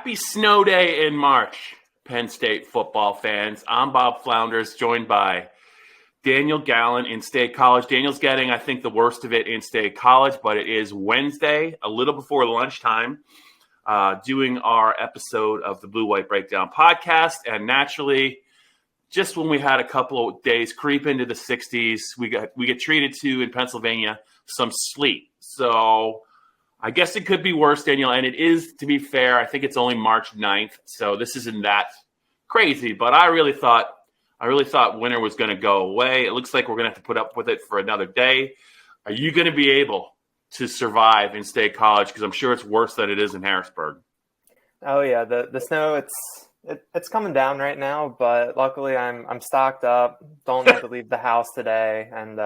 Happy snow day in March, Penn State football fans. I'm Bob Flounders, joined by Daniel Gallen in State College. Daniel's getting, I think, the worst of it in State College, but it is Wednesday, a little before lunchtime, doing our episode of the Blue White Breakdown podcast. And naturally, just when we had a couple of days creep into the 60s, we get treated to, in Pennsylvania, some sleet. So I guess it could be worse, Daniel, and it is, to be fair, I think it's only March 9th, so this isn't that crazy, but I really thought winter was going to go away. It looks like we're going to have to put up with it for another day. Are you going to be able to survive in State College? Because I'm sure it's worse than it is in Harrisburg. Oh yeah, the snow, it's coming down right now, but luckily I'm stocked up. Don't need to leave the house today, and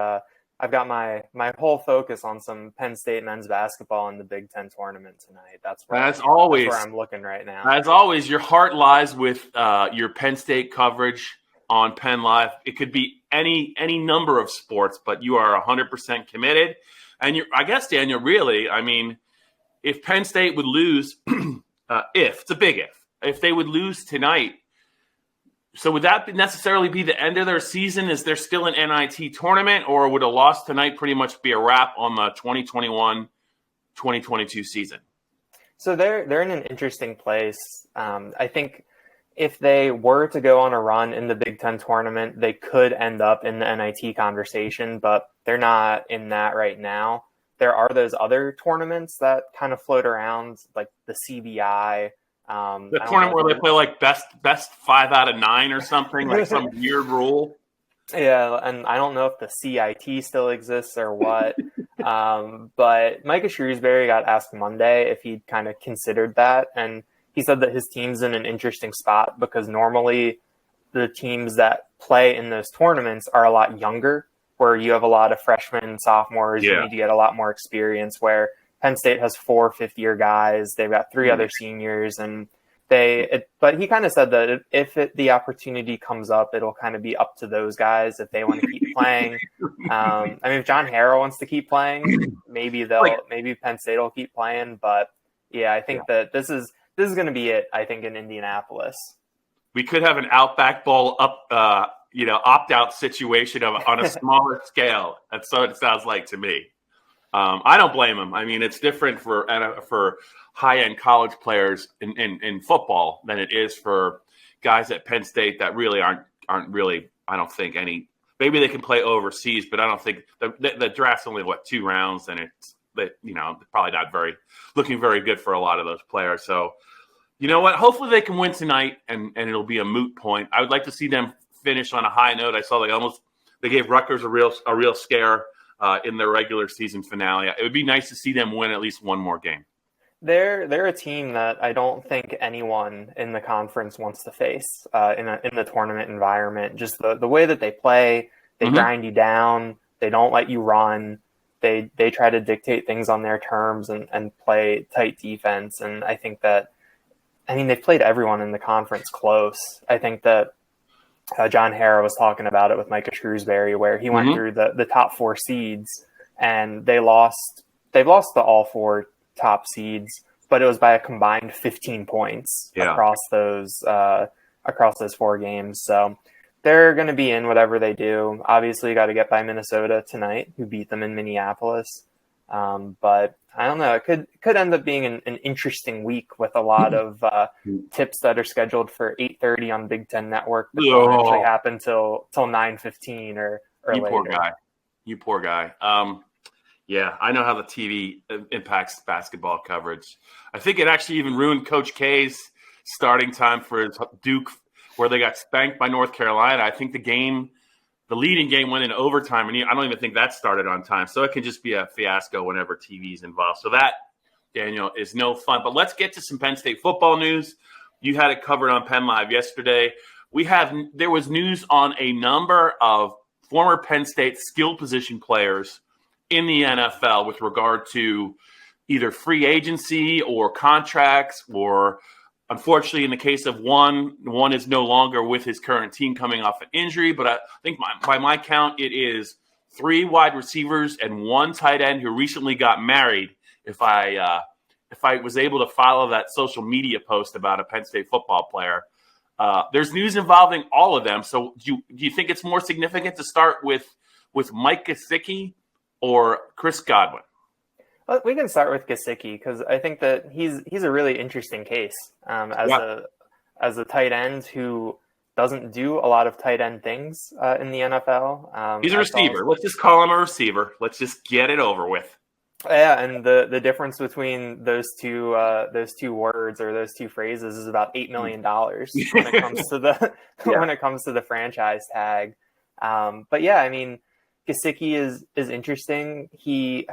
I've got my whole focus on some Penn State men's basketball in the Big Ten tournament tonight. That's where I'm looking right now. As always, your heart lies with your Penn State coverage on PennLive. It could be any number of sports, but you are 100% committed. And I guess, Daniel, really, I mean, if Penn State would lose, it's a big if they would lose tonight, so would that necessarily be the end of their season? Is there still an NIT tournament, or would a loss tonight pretty much be a wrap on the 2021-2022 season? So they're in an interesting place. I think if they were to go on a run in the Big Ten tournament, they could end up in the NIT conversation, but they're not in that right now. There are those other tournaments that kind of float around, like the CBI. The tournament where they play like best 5 out of 9 or something, like some weird rule. Yeah, and I don't know if the CIT still exists or what. But Micah Shrewsbury got asked Monday if he'd kind of considered that, and he said that his team's in an interesting spot because normally the teams that play in those tournaments are a lot younger, where you have a lot of freshmen and sophomores. Yeah. You need to get a lot more experience, where Penn State has 4 fifth-year guys. They've got 3 other seniors, and but he kind of said that if the opportunity comes up, it'll kind of be up to those guys if they want to keep playing. I mean, if John Harrow wants to keep playing, maybe Penn State will keep playing. But yeah, I think that this is going to be it. I think in Indianapolis, we could have an Outback Bowl opt-out situation on a smaller scale. That's what it sounds like to me. I don't blame him. I mean, it's different for high-end college players in football than it is for guys at Penn State that really aren't really. I don't think any. Maybe they can play overseas, but I don't think the draft's only 2 rounds, and it's probably not looking very good for a lot of those players. So, you know what? Hopefully they can win tonight, and it'll be a moot point. I would like to see them finish on a high note. I saw they gave Rutgers a real scare in their regular season finale. It would be nice to see them win at least one more game. They're a team that I don't think anyone in the conference wants to face in the tournament environment. Just the way that they play, they grind you down. They don't let you run. They try to dictate things on their terms and play tight defense. And I think that, they've played everyone in the conference close. I think that John Harrow was talking about it with Micah Shrewsbury, where he went through the top 4 seeds, and they've lost to all 4 top seeds, but it was by a combined 15 points across those 4 games. So they're going to be in whatever they do. Obviously, you got to get by Minnesota tonight, who beat them in Minneapolis. But I don't know. It could end up being an interesting week with a lot of tips that are scheduled for 8:30 on Big Ten Network that won't actually happen till 9:15 or later. You poor guy. Yeah, I know how the TV impacts basketball coverage. I think it actually even ruined Coach K's starting time for Duke, where they got spanked by North Carolina. I think the leading game went into overtime, and I don't even think that started on time. So it can just be a fiasco whenever TV is involved. So that, Daniel, is no fun. But let's get to some Penn State football news. You had it covered on PennLive yesterday. There was news on a number of former Penn State skill position players in the NFL with regard to either free agency or contracts, or unfortunately in the case of one is no longer with his current team coming off an injury. But I think by my count, it is 3 wide receivers and 1 tight end who recently got married, if I if I was able to follow that social media post about a Penn State football player. There's news involving all of them. So do you think it's more significant to start with Mike Gesicki or Chris Godwin? Well, we can start with Gesicki because I think that he's a really interesting case as a tight end who doesn't do a lot of tight end things in the NFL. He's a receiver. Let's just call him a receiver. Let's just get it over with. Yeah, and the difference between those two words or those two phrases is about $8 million when it comes to the when it comes to the franchise tag. But yeah, I mean, Gesicki is interesting. He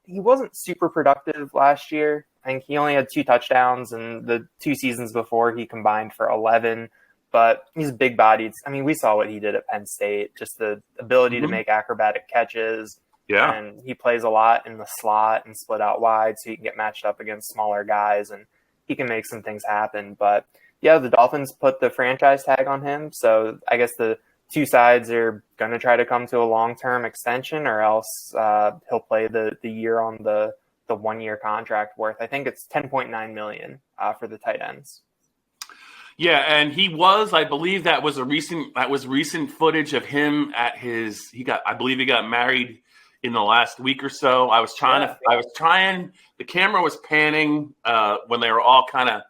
wasn't super productive last year. I think he only had 2 touchdowns, and the 2 seasons before he combined for 11. But he's big-bodied. I mean, we saw what he did at Penn State, just the ability to make acrobatic catches. Yeah. And he plays a lot in the slot and split out wide so he can get matched up against smaller guys and he can make some things happen. But yeah, the Dolphins put the franchise tag on him. So I guess the two sides are going to try to come to a long-term extension, or else he'll play the year on the 1-year contract worth. I think it's $10.9 million for the tight ends. Yeah, and I believe that was recent footage of him at I believe he got married in the last week or so. The camera was panning when they were all kind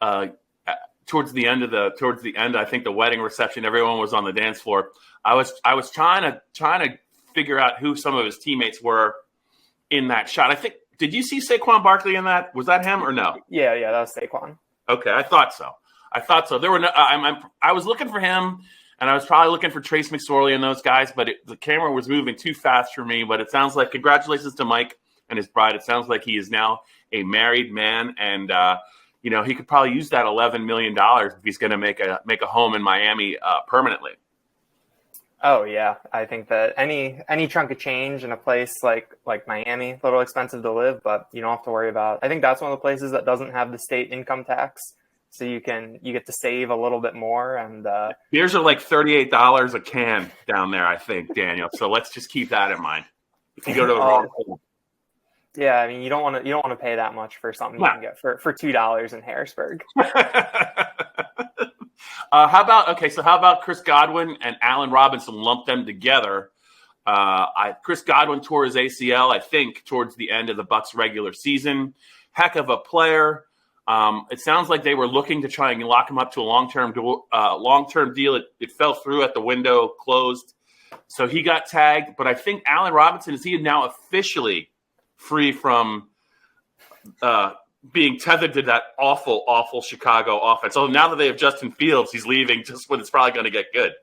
of towards the end. I think the wedding reception, everyone was on the dance floor. I was trying to figure out who some of his teammates were in that shot. I think, did you see Saquon Barkley in that? Was that him or no? Yeah, that was Saquon. Okay, I thought so. There were no. I was looking for him. And I was probably looking for Trace McSorley and those guys, but the camera was moving too fast for me. But it sounds like, congratulations to Mike and his bride. It sounds like he is now a married man, and he could probably use that $11 million if he's going to make a home in Miami permanently. Oh yeah, I think that any chunk of change in a place like Miami, a little expensive to live, but you don't have to worry about. I think that's one of the places that doesn't have the state income tax. So you get to save a little bit more, and beers are like $38 a can down there, I think, Daniel. So let's just keep that in mind. If you go to the wrong place. Yeah, I mean, you don't want to pay that much for something you can get for $2 in Harrisburg. How about Chris Godwin and Allen Robinson? Lump them together. Chris Godwin tore his ACL, I think, towards the end of the Bucs regular season. Heck of a player. It sounds like they were looking to try and lock him up to a long-term deal. It fell through at the window closed. So he got tagged. But I think Allen Robinson, is he now officially free from being tethered to that awful, awful Chicago offense? So now that they have Justin Fields, he's leaving just when it's probably going to get good.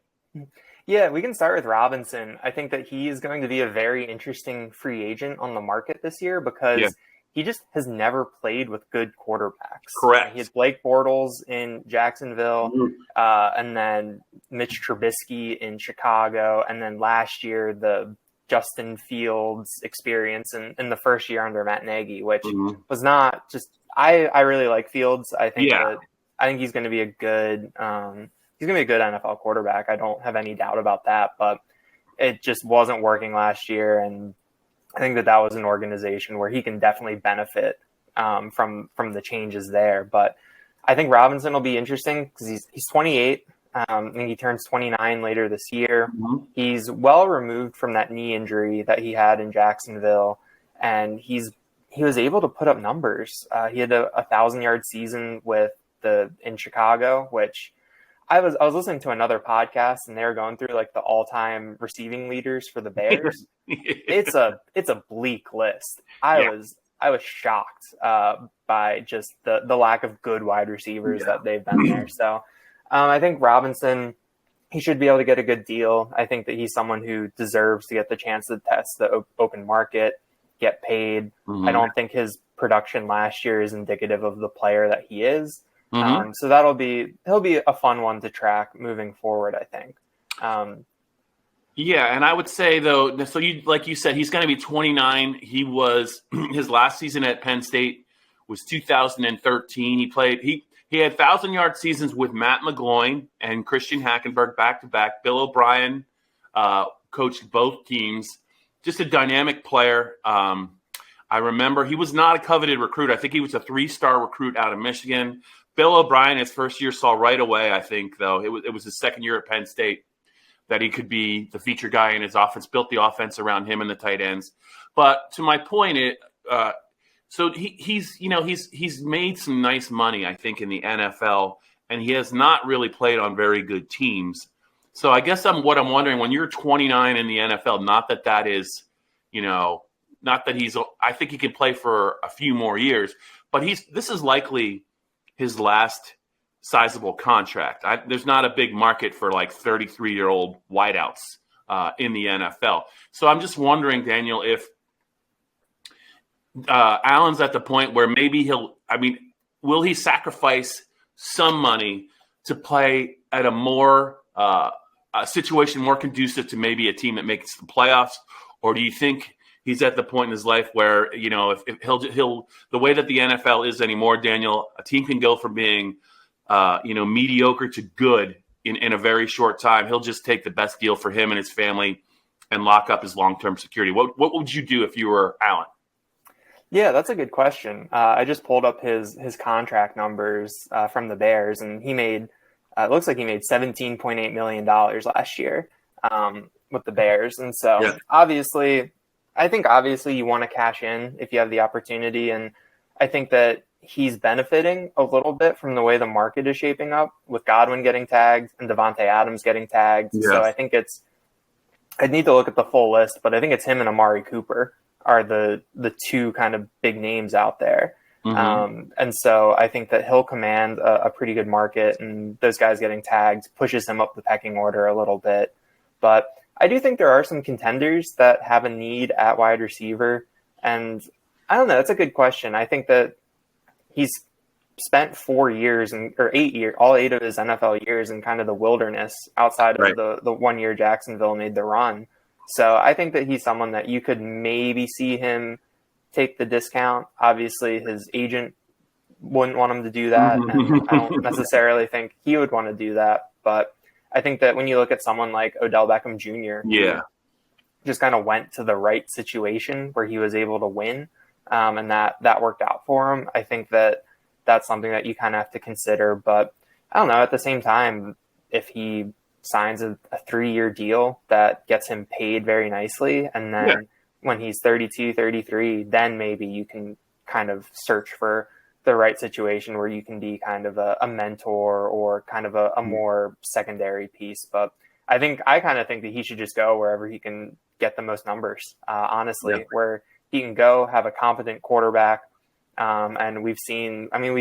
Yeah, we can start with Robinson. I think that he is going to be a very interesting free agent on the market this year because he just has never played with good quarterbacks. Correct. He had Blake Bortles in Jacksonville, and then Mitch Trubisky in Chicago, and then last year the Justin Fields experience in the first year under Matt Nagy, which was not just. I really like Fields. I think he's going to be a good NFL quarterback. I don't have any doubt about that, but it just wasn't working last year, and I think that was an organization where he can definitely benefit from the changes there. But I think Robinson will be interesting because he's 28. I think he turns 29 later this year. He's well removed from that knee injury that he had in Jacksonville, and he was able to put up numbers. He had a 1,000-yard season in Chicago, which I was listening to another podcast, and they were going through like the all-time receiving leaders for the Bears. It's a bleak list. I was shocked by just the lack of good wide receivers that they've been there. So I think Robinson, he should be able to get a good deal. I think that he's someone who deserves to get the chance to test the open market, get paid. I don't think his production last year is indicative of the player that he is. So he'll be a fun one to track moving forward, I think. And I would say though, so like you said, he's going to be 29. He was his last season at Penn State was 2013. He had 1,000-yard seasons with Matt McGloin and Christian Hackenberg back to back. Bill O'Brien coached both teams. Just a dynamic player. I I remember he was not a coveted recruit. I think he was a 3-star recruit out of Michigan. Bill O'Brien, his first year, saw right away, I think, though. It was his second year at Penn State that he could be the feature guy in his offense, built the offense around him and the tight ends. But to my point, so he's made some nice money, I think, in the NFL, and he has not really played on very good teams. So I guess I'm wondering, when you're 29 in the NFL, not that is, not that he's – I think he can play for a few more years, but this is likely his last sizable contract. There's not a big market for like 33-year-old wideouts in the NFL. So I'm just wondering, Daniel, if Allen's at the point where maybe will he sacrifice some money to play at a more a situation more conducive to maybe a team that makes the playoffs? Or do you think he's at the point in his life where, if he'll the way that the NFL is anymore, Daniel, a team can go from being, mediocre to good in a very short time. He'll just take the best deal for him and his family and lock up his long-term security. What would you do if you were Allen? Yeah, that's a good question. I just pulled up his contract numbers from the Bears, and he made it looks like he made $17.8 million last year with the Bears. And so obviously you want to cash in if you have the opportunity. And I think that he's benefiting a little bit from the way the market is shaping up, with Godwin getting tagged and Devontae Adams getting tagged. Yes. So I think I'd need to look at the full list, but I think it's him and Amari Cooper are the two kind of big names out there. Mm-hmm. And so I think that he'll command a pretty good market, and those guys getting tagged pushes him up the pecking order a little bit. But I do think there are some contenders that have a need at wide receiver. And I don't know, that's a good question. I think that he's spent 4 years or 8 years, all 8 of his NFL years in kind of the wilderness outside of the 1 year Jacksonville made the run. So I think that he's someone that you could maybe see him take the discount. Obviously, his agent wouldn't want him to do that, and I don't necessarily think he would want to do that. But I think that when you look at someone like Odell Beckham Jr., who just kind of went to the right situation where he was able to win, and that worked out for him. I think that that's something that you kind of have to consider. But I don't know, at the same time, if he signs a 3-year deal that gets him paid very nicely, and then when he's 32, 33, then maybe you can kind of search for the right situation where you can be kind of a mentor or kind of a more secondary piece. But I kind of think that he should just go wherever he can get the most numbers, honestly, where he can go have a competent quarterback. And we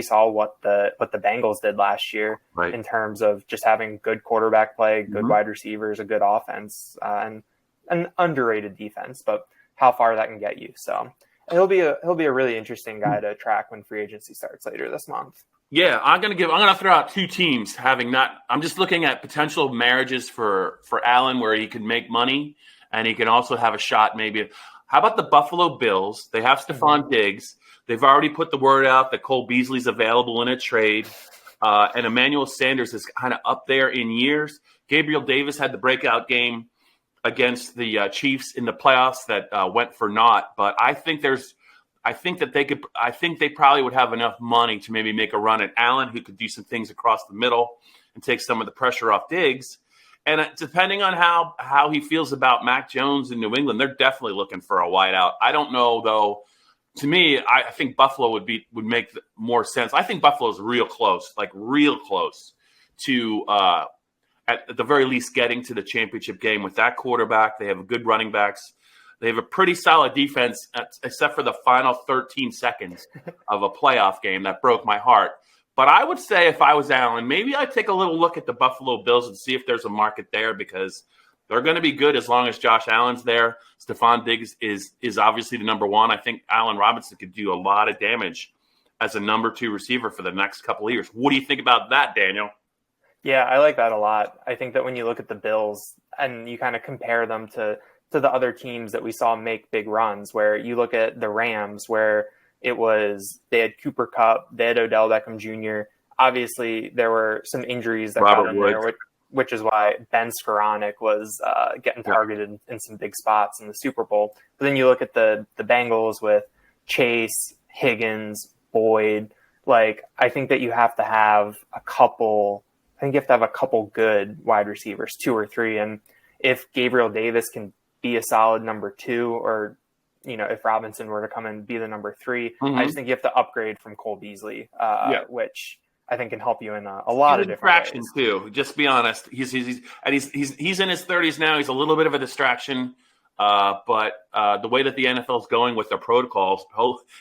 saw what the Bengals did last year in terms of just having good quarterback play, good wide receivers, a good offense, and an underrated defense, but how far that can get you. So he'll be a really interesting guy to track when free agency starts later this month. Yeah, I'm gonna throw out 2 teams I'm just looking at potential marriages for Allen where he can make money and he can also have a shot maybe. How about the Buffalo Bills? They have Stephon Diggs. They've already put the word out that Cole Beasley's available in a trade. And Emmanuel Sanders is kind of up there in years. Gabriel Davis had the breakout game against the Chiefs in the playoffs that went for naught. But I think they probably would have enough money to maybe make a run at Allen, who could do some things across the middle and take some of the pressure off Diggs. And depending on how he feels about Mac Jones in New England, they're definitely looking for a wideout. I don't know, though. To me, I think Buffalo would make more sense. I think Buffalo is real close to, at the very least, getting to the championship game with that quarterback. They have good running backs. They have a pretty solid defense, except for the final 13 seconds of a playoff game that broke my heart. But I would say if I was Allen, maybe I'd take a little look at the Buffalo Bills and see if there's a market there, because they're going to be good as long as Josh Allen's there. Stephon Diggs is obviously the number one. I think Allen Robinson could do a lot of damage as a number 2 receiver for the next couple of years. What do you think about that, Daniel? Yeah, I like that a lot. I think that when you look at the Bills and you kind of compare them to the other teams that we saw make big runs, where you look at the Rams, where they had Cooper Kupp, they had Odell Beckham Jr. Obviously, there were some injuries that got in there, which is why Ben Skoranek was getting targeted in some big spots in the Super Bowl. But then you look at the Bengals with Chase, Higgins, Boyd. Like, I think that you have to have a couple good wide receivers, 2 or 3. And if Gabriel Davis can be a solid number 2, or, if Robinson were to come in and be the number 3, I just think you have to upgrade from Cole Beasley, which I think can help you in a lot of different ways. Too. Just be honest. He's in his 30s now. He's a little bit of a distraction. But the way that the NFL is going with their protocols,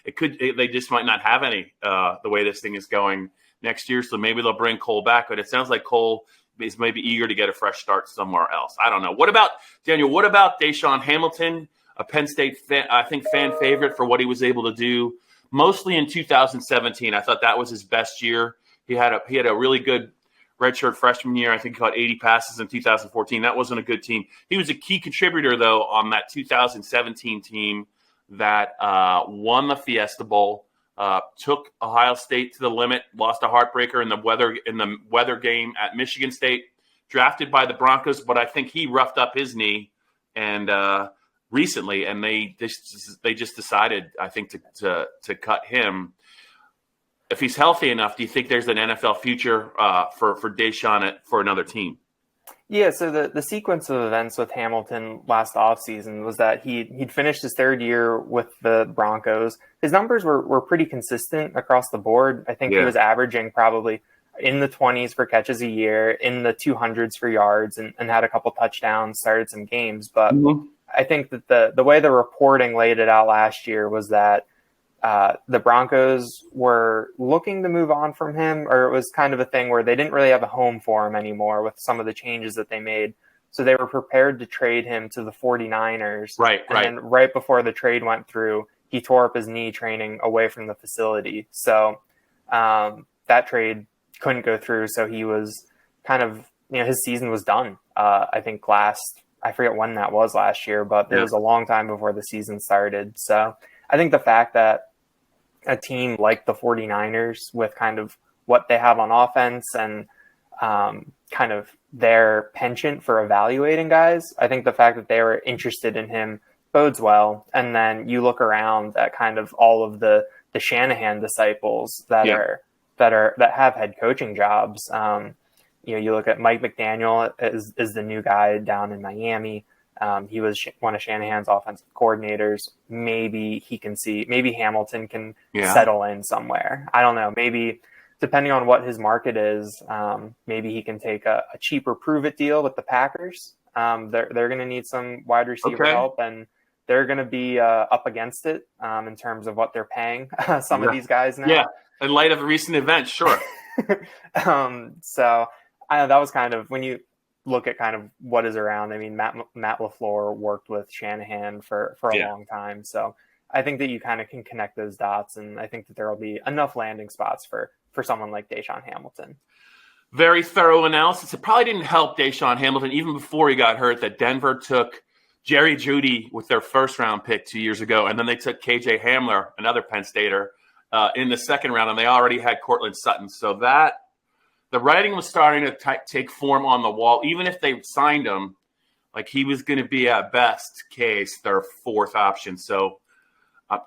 they just might not have any the way this thing is going next year. So maybe they'll bring Cole back. But it sounds like Cole is maybe eager to get a fresh start somewhere else. I don't know. What about Daniel? What about DaeSean Hamilton, a Penn State fan favorite for what he was able to do, mostly in 2017? I thought that was his best year. He had a really good redshirt freshman year. I think he caught 80 passes in 2014. That wasn't a good team. He was a key contributor, though, on that 2017 team that won the Fiesta Bowl, took Ohio State to the limit, lost a heartbreaker in the weather game at Michigan State, drafted by the Broncos, but I think he roughed up his knee and recently, and they just decided, I think, to cut him. If he's healthy enough, do you think there's an NFL future for DaeSean for another team? Yeah, so the sequence of events with Hamilton last offseason was that he'd finished his 3rd year with the Broncos. His numbers were pretty consistent across the board. I think he was averaging probably in the 20s for catches a year, in the 200s for yards, and had a couple touchdowns, started some games. But I think that the way the reporting laid it out last year was that the Broncos were looking to move on from him, or it was kind of a thing where they didn't really have a home for him anymore with some of the changes that they made. So they were prepared to trade him to the 49ers. And right before the trade went through, he tore up his knee training away from the facility. So that trade couldn't go through. So he was kind of, his season was done. I think I forget when that was last year, but it was a long time before the season started. So I think the fact that a team like the 49ers, with kind of what they have on offense and kind of their penchant for evaluating guys, I think the fact that they were interested in him bodes well. And then you look around at kind of all of the Shanahan disciples that have head coaching jobs. You look at Mike McDaniel is the new guy down in Miami. He was one of Shanahan's offensive coordinators. Maybe Hamilton can settle in somewhere. I don't know. Maybe depending on what his market is, maybe he can take a cheaper prove-it deal with the Packers. They're going to need some wide receiver help, and they're going to be up against it in terms of what they're paying some of these guys now. Yeah, in light of recent events, sure. So I know that was kind of when you look at kind of what is around. I mean, Matt LaFleur worked with Shanahan for a long time. So I think that you kind of can connect those dots, and I think that there will be enough landing spots for someone like DaeSean Hamilton. Very thorough analysis. It probably didn't help DaeSean Hamilton even before he got hurt that Denver took Jerry Jeudy with their first-round pick 2 years ago, and then they took KJ Hamler, another Penn Stater, in the second round, and they already had Cortland Sutton. So that the writing was starting to take form on the wall. Even if they signed him, like he was going to be at best case their 4th option. So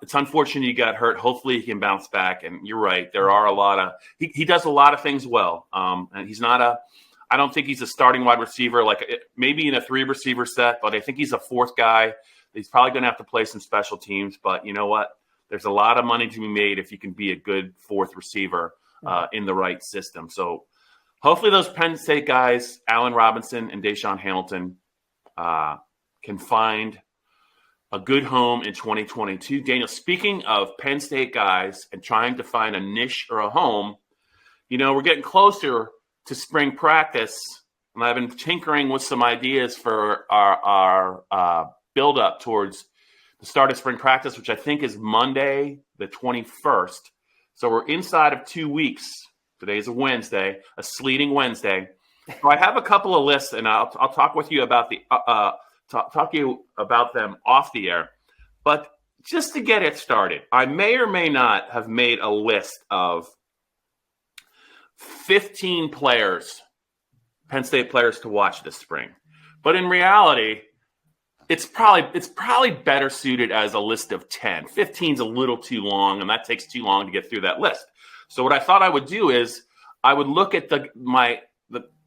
it's unfortunate he got hurt. Hopefully he can bounce back. And you're right. There are a lot of he does a lot of things well. And he's not I don't think he's a starting wide receiver, maybe in a 3-receiver set, but I think he's a 4th guy. He's probably going to have to play some special teams. But you know what? There's a lot of money to be made if you can be a good 4th receiver in the right system. So hopefully those Penn State guys, Allen Robinson and DaeSean Hamilton, can find a good home in 2022. Daniel, speaking of Penn State guys and trying to find a niche or a home, we're getting closer to spring practice, and I've been tinkering with some ideas for our build-up towards the start of spring practice, which I think is Monday the 21st. So we're inside of 2 weeks. Today's a Wednesday, a sleeting Wednesday. So I have a couple of lists, and I'll talk with you about talk to you about them off the air. But just to get it started, I may or may not have made a list of 15 players, Penn State players to watch this spring. But in reality, it's probably better suited as a list of 10. 15 is a little too long, and that takes too long to get through that list. So what I thought I would do is I would look at the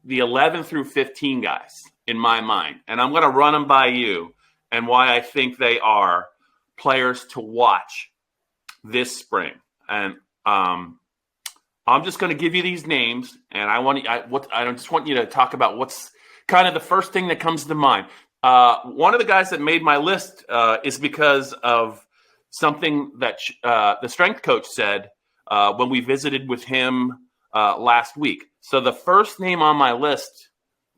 11 through 15 guys in my mind, and I'm going to run them by you and why I think they are players to watch this spring. And I'm just going to give you these names, and I just want you to talk about what's kind of the first thing that comes to mind. One of the guys that made my list is because of something that the strength coach said when we visited with him last week. So the first name on my list,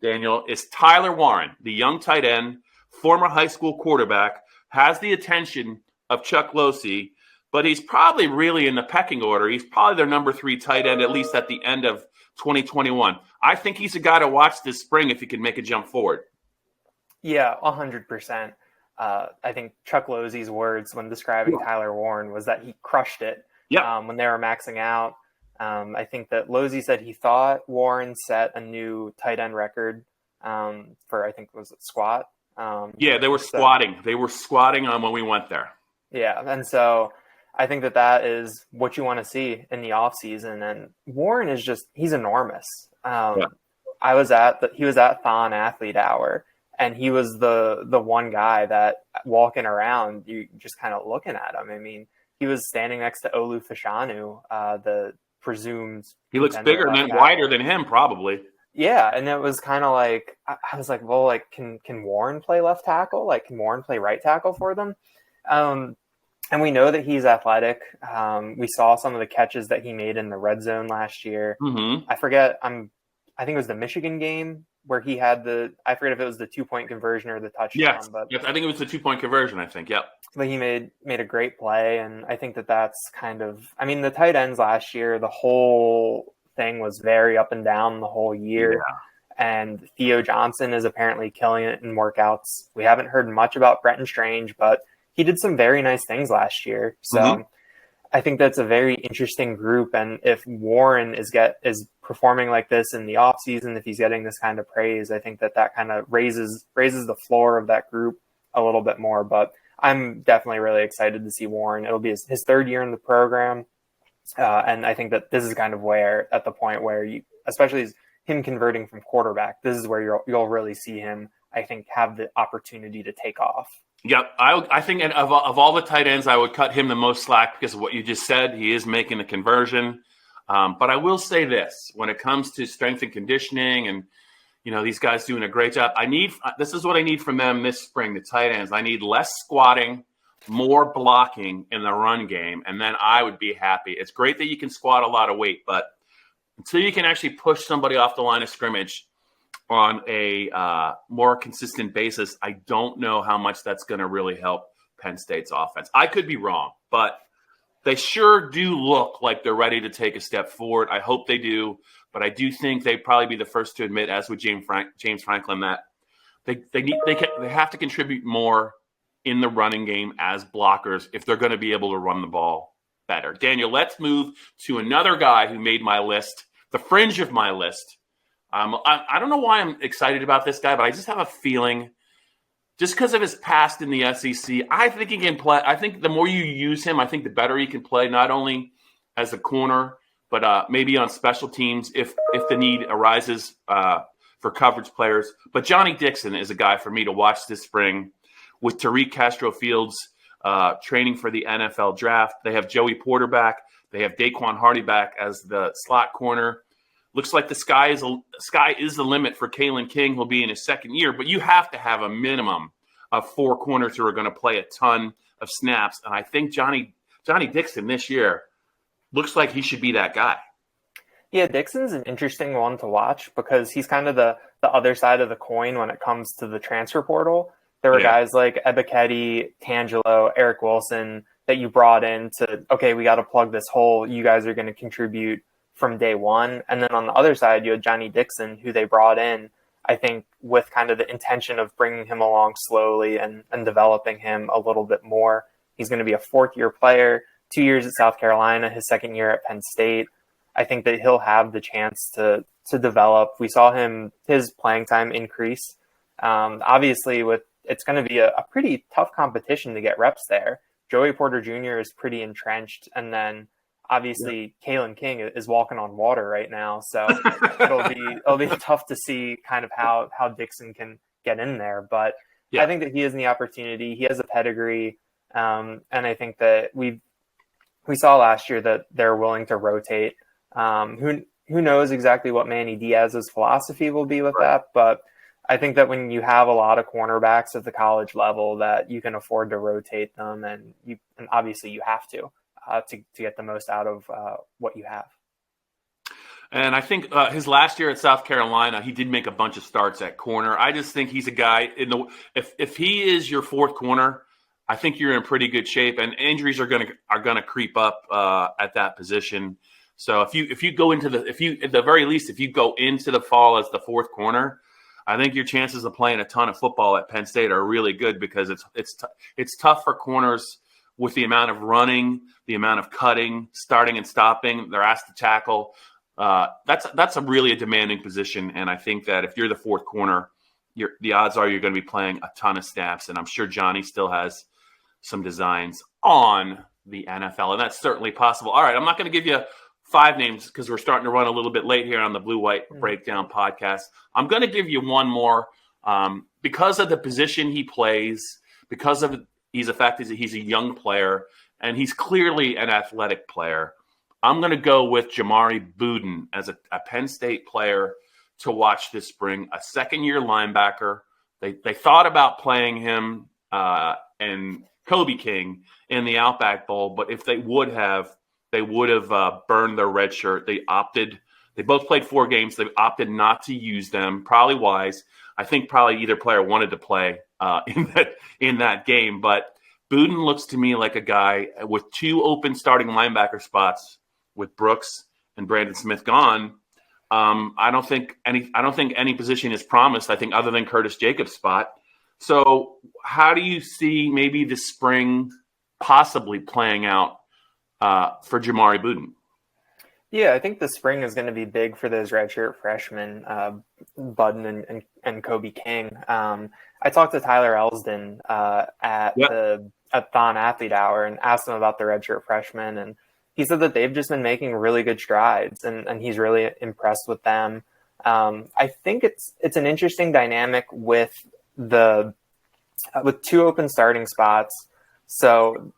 Daniel, is Tyler Warren, the young tight end, former high school quarterback, has the attention of Chuck Losey, but he's probably really in the pecking order. He's probably their number 3 tight end, at least at the end of 2021. I think he's a guy to watch this spring if he can make a jump forward. Yeah, 100%. I think Chuck Losey's words when describing Tyler Warren was that he crushed it when they were maxing out. I think that Losey said he thought Warren set a new tight end record for, I think, was it squat? They were squatting. They were squatting on when we went there. Yeah, and so I think that is what you want to see in the offseason. And Warren is he's enormous. He was at Thon Athlete Hour, and he was the one guy that walking around, you just kind of looking at him. I mean, he was standing next to Olu Fashanu, the presumed. He looks bigger and wider than him, probably. Yeah, and it was kind of like, I was like, well, like, can Warren play left tackle? Like, can Warren play right tackle for them? And we know that he's athletic. We saw some of the catches that he made in the red zone last year. Mm-hmm. I think it was the Michigan game where he had I forget if it was the 2-point conversion or the touchdown. Yes, I think it was the 2-point conversion, I think, yep. But he made a great play, and I think that's kind of – I mean, the tight ends last year, the whole thing was very up and down the whole year. Yeah. And Theo Johnson is apparently killing it in workouts. We haven't heard much about Brenton Strange, but he did some very nice things last year. So I think that's a very interesting group. And if Warren is performing like this in the offseason, if he's getting this kind of praise, I think that kind of raises the floor of that group a little bit more. But I'm definitely really excited to see Warren. It'll be his 3rd year in the program. And I think that this is kind of at the point where you, especially him converting from quarterback, this is where you'll really see him, I think, have the opportunity to take off. Yep. I think of all the tight ends, I would cut him the most slack because of what you just said. He is making the conversion. But I will say this, when it comes to strength and conditioning and, these guys doing a great job, this is what I need from them this spring, the tight ends. I need less squatting, more blocking in the run game, and then I would be happy. It's great that you can squat a lot of weight, but until you can actually push somebody off the line of scrimmage on a more consistent basis, I don't know how much that's going to really help Penn State's offense. I could be wrong, but they sure do look like they're ready to take a step forward. I hope they do, but I do think they'd probably be the first to admit, as with James Franklin, that they have to contribute more in the running game as blockers if they're going to be able to run the ball better. Daniel, let's move to another guy who made my list, the fringe of my list. I don't know why I'm excited about this guy, but I just have a feeling, just because of his past in the SEC, I think he can play. I think the more you use him, I think the better he can play, not only as a corner, but maybe on special teams if the need arises for coverage players. But Johnny Dixon is a guy for me to watch this spring with Tariq Castro-Fields training for the NFL draft. They have Joey Porter back. They have Daquan Hardy back as the slot corner. Looks like the sky is the limit for Kalen King, who'll be in his 2nd year, but you have to have a minimum of 4 corners who are going to play a ton of snaps. And I think Johnny Dixon this year looks like he should be that guy. Yeah, Dixon's an interesting one to watch because he's kind of the other side of the coin when it comes to the transfer portal. There were guys like Ebiketie, Tangelo, Eric Wilson that you brought in to, okay, we got to plug this hole. You guys are going to contribute from day one. And then on the other side, you had Johnny Dixon, who they brought in, I think, with kind of the intention of bringing him along slowly and developing him a little bit more. He's going to be a 4th-year player, 2 years at South Carolina, his 2nd year at Penn State. I think that he'll have the chance to develop. We saw his playing time increase. Obviously, with it's going to be a pretty tough competition to get reps there. Joey Porter Jr. is pretty entrenched, and then obviously Kalen King is walking on water right now, so it'll be tough to see kind of how Dixon can get in there. But I think that he has the opportunity. He has a pedigree, and I think that we saw last year that they're willing to rotate. Who knows exactly what Manny Diaz's philosophy will be with that, but I think that when you have a lot of cornerbacks at the college level, that you can afford to rotate them, and obviously you have to get the most out of what you have. And I think his last year at South Carolina, he did make a bunch of starts at corner. I just think he's a guy if he is your fourth corner, I think you're in pretty good shape, and injuries are gonna creep up at that position. So if you go into at the very least, if you go into the fall as the fourth corner, I think your chances of playing a ton of football at Penn State are really good, because it's tough for corners with the amount of running, the amount of cutting, starting and stopping. They're asked to tackle. That's a really demanding position, and I think that if you're the fourth corner, the odds are you're going to be playing a ton of snaps, and I'm sure Johnny still has some designs on the NFL, and that's certainly possible. All right, I'm not going to give you 5 names because we're starting to run a little bit late here on the Blue White Breakdown podcast. I'm going to give you one more because of the position he plays, because of the fact that he's a young player and he's clearly an athletic player. I'm going to go with Jamari Buddin as a Penn State player to watch this spring, a second-year linebacker. They thought about playing him and Kobe King in the Outback Bowl, but if they would have burned their red shirt. They both played 4 games. They opted not to use them, probably wise. I think probably either player wanted to play in that game. But Buddin looks to me like a guy with 2 open starting linebacker spots with Brooks and Brandon Smith gone. I don't think any position is promised, I think, other than Curtis Jacobs' spot. So how do you see maybe the spring possibly playing out for Jamari Buddin? Yeah, I think the spring is going to be big for those redshirt freshmen, Buddin and Kobe King. I talked to Tyler Elsdon at Thon Athlete Hour and asked him about the redshirt freshmen, and he said that they've just been making really good strides, and he's really impressed with them. I think it's an interesting dynamic with 2 open starting spots. So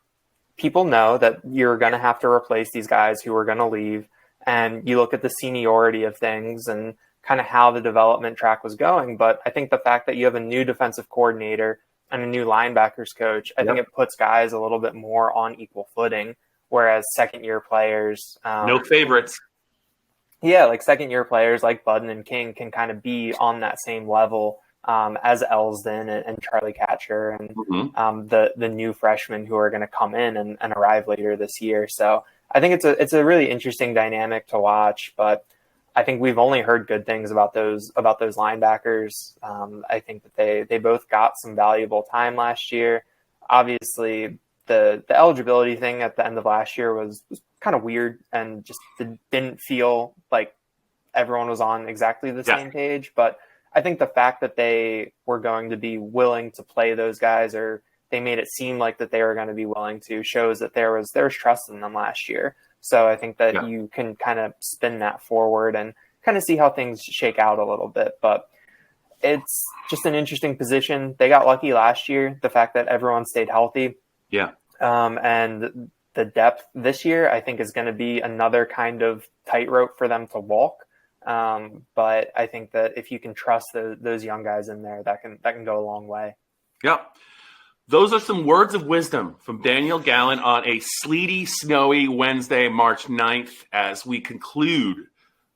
people know that you're going to have to replace these guys who are going to leave, and you look at the seniority of things and kind of how the development track was going. But I think the fact that you have a new defensive coordinator and a new linebackers coach, I think it puts guys a little bit more on equal footing, whereas second-year players... no favorites. Yeah, like second-year players like Buddin and King can kind of be on that same level as Elsdon and Charlie Katcher and the new freshmen who are going to come in and arrive later this year. So I think it's a really interesting dynamic to watch, but I think we've only heard good things about those linebackers. I think that they both got some valuable time last year. Obviously, the eligibility thing at the end of last year was kind of weird and just didn't feel like everyone was on exactly the same page, but I think the fact that they were going to be willing to play those guys, or they made it seem like that they were going to be willing to, shows that there was trust in them last year. So I think that you can kind of spin that forward and kind of see how things shake out a little bit. But it's just an interesting position. They got lucky last year, the fact that everyone stayed healthy. Yeah. And the depth this year, I think, is going to be another kind of tightrope for them to walk. But I think that if you can trust those young guys in there, that can go a long way. Yep. Those are some words of wisdom from Daniel Gallen on a sleety, snowy Wednesday, March 9th, as we conclude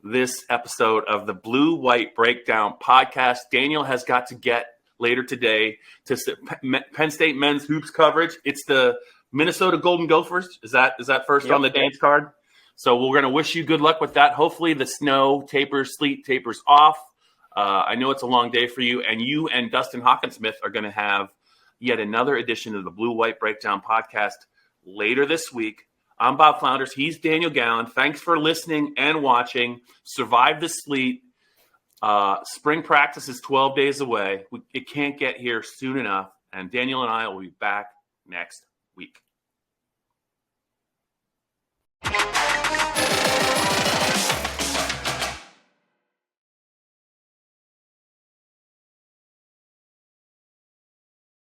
this episode of the Blue White Breakdown podcast. Daniel has got to get later today to Penn State men's hoops coverage. It's the Minnesota Golden Gophers. Is that first on the dance card? So we're going to wish you good luck with that. Hopefully the snow tapers, sleet tapers off. I know it's a long day for you. And you and Dustin Hockensmith are going to have yet another edition of the Blue White Breakdown podcast later this week. I'm Bob Flounders. He's Daniel Gallen. Thanks for listening and watching. Survive the sleet. Spring practice is 12 days away. It can't get here soon enough. And Daniel and I will be back next week.